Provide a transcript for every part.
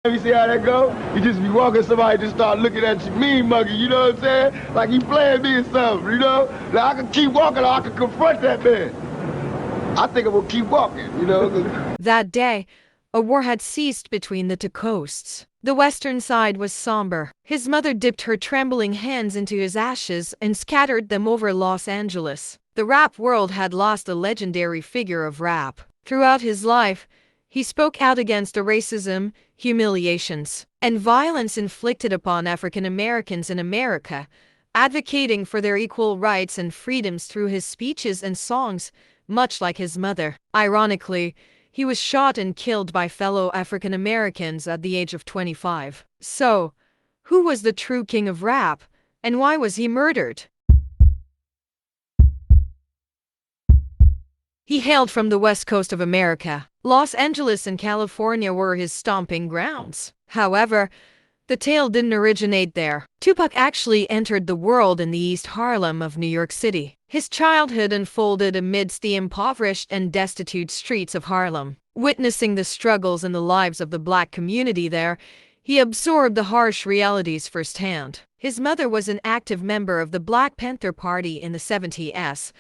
You see how that go? You just be walking, somebody just start looking at you mean mugging, you know what I'm saying? Like he playing me or something, you know? Like I can keep walking or I can confront that man. I think I will keep walking, you know? That day, a war had ceased between the two coasts. The western side was somber. His mother dipped her trembling hands into his ashes and scattered them over Los Angeles. The rap world had lost a legendary figure of rap. Throughout his life, he spoke out against the racism, humiliations, and violence inflicted upon African Americans in America, advocating for their equal rights and freedoms through his speeches and songs, much like his mother. Ironically, he was shot and killed by fellow African Americans at the age of 25. So, who was the true king of rap, and why was he murdered? He hailed from the west coast of America. Los Angeles and California were his stomping grounds. However, the tale didn't originate there. Tupac actually entered the world in the East Harlem of New York City. His childhood unfolded amidst the impoverished and destitute streets of Harlem. Witnessing the struggles and the lives of the black community there, he absorbed the harsh realities firsthand. His mother was an active member of the Black Panther Party in the 70s,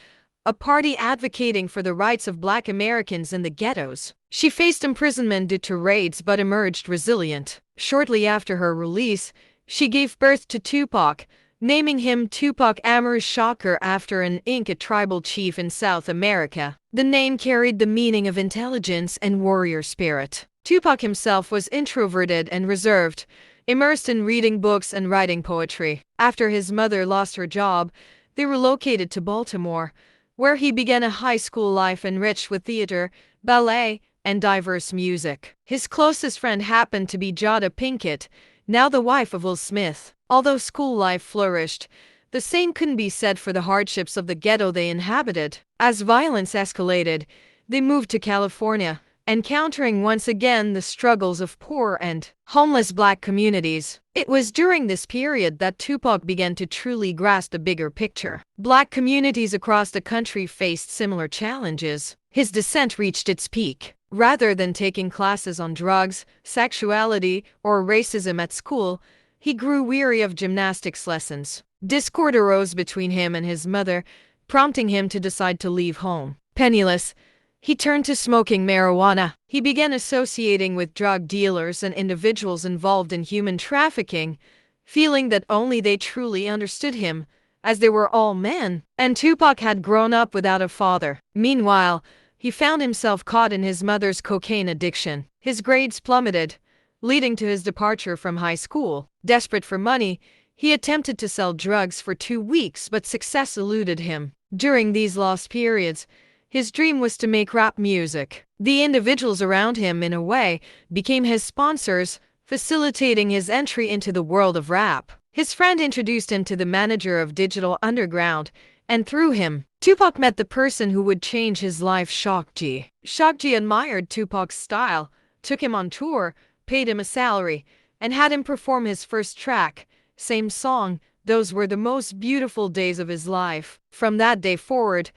a party advocating for the rights of black Americans in the ghettos. She faced imprisonment due to raids but emerged resilient. Shortly after her release, she gave birth to Tupac, naming him Tupac Shakur after an Inca tribal chief in South America. The name carried the meaning of intelligence and warrior spirit. Tupac himself was introverted and reserved, immersed in reading books and writing poetry. After his mother lost her job, they relocated to Baltimore, where he began a high school life enriched with theater, ballet, and diverse music. His closest friend happened to be Jada Pinkett, now the wife of Will Smith. Although school life flourished, the same couldn't be said for the hardships of the ghetto they inhabited. As violence escalated, they moved to California, encountering once again the struggles of poor and homeless black communities. It was during this period that Tupac began to truly grasp the bigger picture. Black communities across the country faced similar challenges. His dissent reached its peak. Rather than taking classes on drugs, sexuality, or racism at school, he grew weary of gymnastics lessons. Discord arose between him and his mother, prompting him to decide to leave home. Penniless, he turned to smoking marijuana. He began associating with drug dealers and individuals involved in human trafficking, feeling that only they truly understood him, as they were all men. And Tupac had grown up without a father. Meanwhile, he found himself caught in his mother's cocaine addiction. His grades plummeted, leading to his departure from high school. Desperate for money, he attempted to sell drugs for 2 weeks, but success eluded him. During these lost periods, his dream was to make rap music. The individuals around him, in a way, became his sponsors, facilitating his entry into the world of rap. His friend introduced him to the manager of Digital Underground, and through him, Tupac met the person who would change his life, Shock G. Shock G admired Tupac's style, took him on tour, paid him a salary, and had him perform his first track, Same Song. Those were the most beautiful days of his life. From that day forward,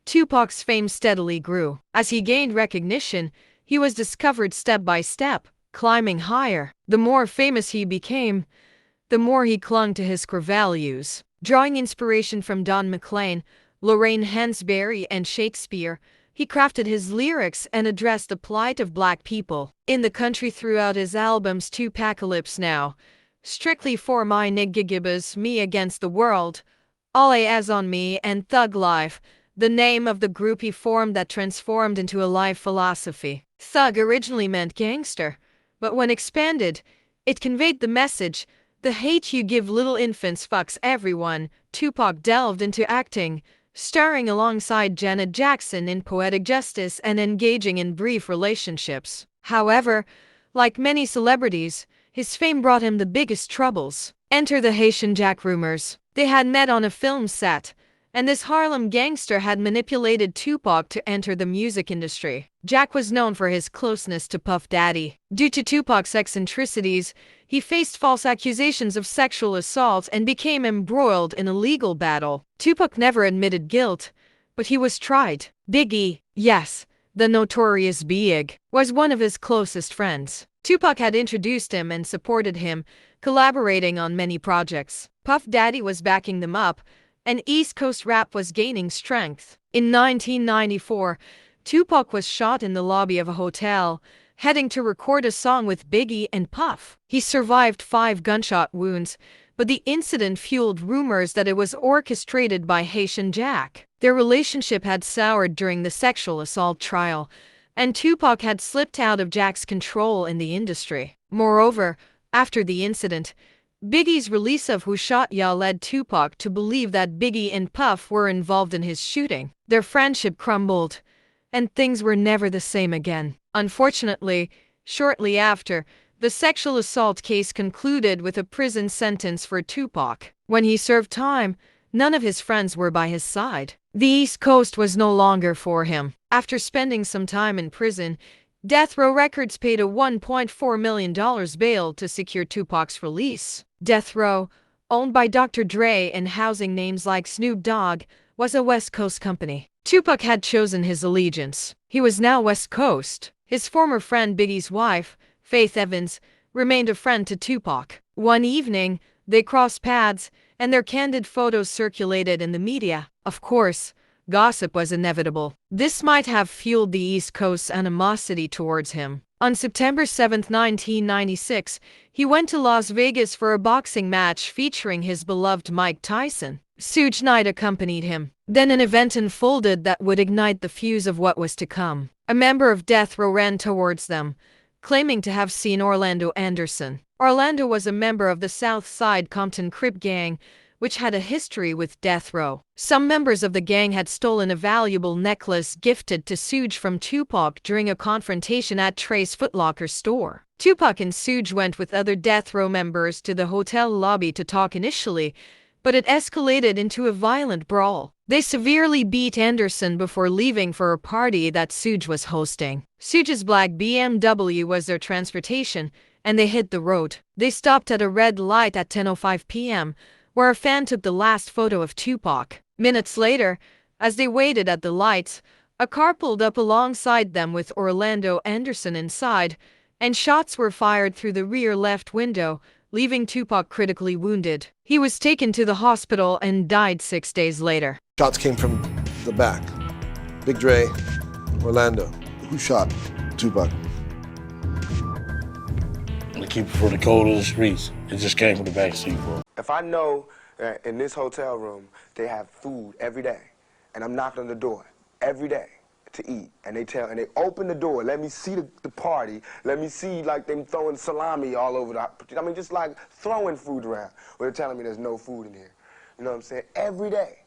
Tupac's fame steadily grew. As he gained recognition, he was discovered step by step, climbing higher. The more famous he became, the more he clung to his core values. Drawing inspiration from Don McLean, Lorraine Hansberry, and Shakespeare, he crafted his lyrics and addressed the plight of black people in the country throughout his albums Tupacalypse Now, Strictly for My Niggas, Me Against the World, All Eyes on Me, and Thug Life, the name of the group he formed that transformed into a life philosophy. Thug originally meant gangster, but when expanded, it conveyed the message, the hate you give little infants fucks everyone. Tupac delved into acting, starring alongside Janet Jackson in Poetic Justice and engaging in brief relationships. However, like many celebrities, his fame brought him the biggest troubles. Enter the Haitian Jack rumors. They had met on a film set, and this Harlem gangster had manipulated Tupac to enter the music industry. Jack was known for his closeness to Puff Daddy. Due to Tupac's eccentricities, he faced false accusations of sexual assault and became embroiled in a legal battle. Tupac never admitted guilt, but he was tried. Biggie, yes, the notorious Big, was one of his closest friends. Tupac had introduced him and supported him, collaborating on many projects. Puff Daddy was backing them up, and East Coast rap was gaining strength. In 1994, Tupac was shot in the lobby of a hotel, heading to record a song with Biggie and Puff. He survived 5 gunshot wounds, but the incident fueled rumors that it was orchestrated by Haitian Jack. Their relationship had soured during the sexual assault trial, and Tupac had slipped out of Jack's control in the industry. Moreover, after the incident, Biggie's release of Who Shot Ya led Tupac to believe that Biggie and Puff were involved in his shooting. Their friendship crumbled, and things were never the same again. Unfortunately, shortly after, the sexual assault case concluded with a prison sentence for Tupac. When he served time, none of his friends were by his side. The East Coast was no longer for him. After spending some time in prison, Death Row Records paid a $1.4 million bail to secure Tupac's release. Death Row, owned by Dr. Dre and housing names like Snoop Dogg, was a West Coast company. Tupac had chosen his allegiance. He was now West Coast. His former friend Biggie's wife, Faith Evans, remained a friend to Tupac. One evening, they crossed paths, and their candid photos circulated in the media. Of course, gossip was inevitable. This might have fueled the East Coast's animosity towards him. On September 7, 1996, he went to Las Vegas for a boxing match featuring his beloved Mike Tyson. Suge Knight accompanied him. Then an event unfolded that would ignite the fuse of what was to come. A member of Death Row ran towards them, claiming to have seen Orlando Anderson. Orlando was a member of the South Side Compton Crip gang, which had a history with Death Row. Some members of the gang had stolen a valuable necklace gifted to Suge from Tupac during a confrontation at Trey's Foot Locker store. Tupac and Suge went with other Death Row members to the hotel lobby to talk initially, but it escalated into a violent brawl. They severely beat Anderson before leaving for a party that Suge was hosting. Suge's black BMW was their transportation, and they hit the road. They stopped at a red light at 10:05 p.m., where a fan took the last photo of Tupac. Minutes later, as they waited at the lights, a car pulled up alongside them with Orlando Anderson inside, and shots were fired through the rear left window, leaving Tupac critically wounded. He was taken to the hospital and died 6 days later. Shots came from the back. Big Dre, Orlando. Who shot Tupac? To keep it for the code of the streets. It just came from the back seat, bro. If I know that in this hotel room they have food every day, and I'm knocking on the door every day to eat, and they open the door, let me see the party, let me see like them throwing salami all over I mean, just like throwing food around. Or they're telling me there's no food in here. You know what I'm saying? Every day,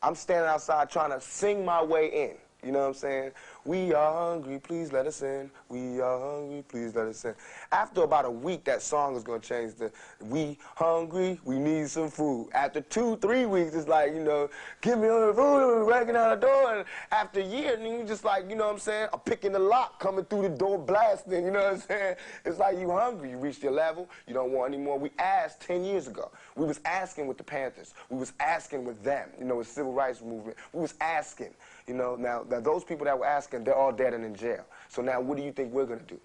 I'm standing outside trying to sing my way in. You know what I'm saying? We are hungry, please let us in. We are hungry, please let us in. After about a week, that song is going to change to, we hungry, we need some food. After 2-3 weeks, it's like, you know, give me all the food, breaking out the door. And after a year, and you just like, you know what I'm saying, I'm picking the lock, coming through the door, blasting, you know what I'm saying? It's like you hungry, you reached your level, you don't want any more. We asked 10 years ago. We was asking with the Panthers. We was asking with them, you know, with civil rights movement. We was asking, you know, now those people that were asking, they're all dead and in jail. So now what do you think we're going to do?